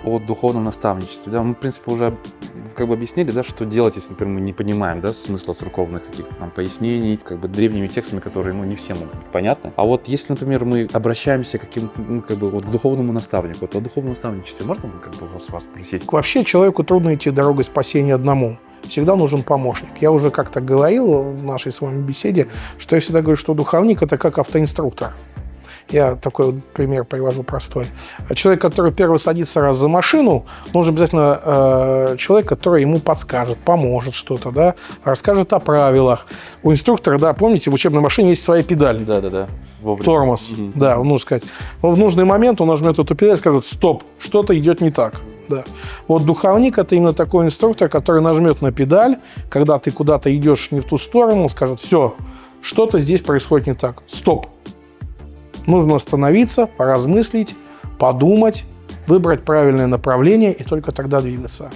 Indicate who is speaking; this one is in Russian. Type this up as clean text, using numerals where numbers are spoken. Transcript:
Speaker 1: о духовном наставничестве. Да, мы, в принципе, уже как бы объяснили, да, что делать, если, например, мы не понимаем, да, смысла церковных каких-то там пояснений, как бы древними текстами, которые, ну, не всем могут быть понятны. А вот если, например, мы обращаемся к каким-то, ну, как бы, вот, к духовному наставнику, вот о духовном наставничестве можно, как бы, вас спросить?
Speaker 2: Вообще человеку трудно идти дорогой спасения одному. Всегда нужен помощник. Я уже как-то говорил в нашей с вами беседе, что я всегда говорю, что духовник – это как автоинструктор. Я такой вот пример привожу простой. Человек, который первый садится раз за машину, нужен обязательно человек, который ему подскажет, поможет что-то, да, расскажет о правилах. У инструктора, да, помните, в учебной машине есть своя педаль.
Speaker 1: Да. Вовремя.
Speaker 2: Тормоз. Да, нужно сказать. В нужный момент он нажмет эту педаль и скажет: стоп, что-то идет не так. Да. Вот духовник – это именно такой инструктор, который нажмет на педаль, когда ты куда-то идешь не в ту сторону, он скажет: все, что-то здесь происходит не так. Стоп. Нужно остановиться, поразмыслить, подумать, выбрать правильное направление и только тогда двигаться.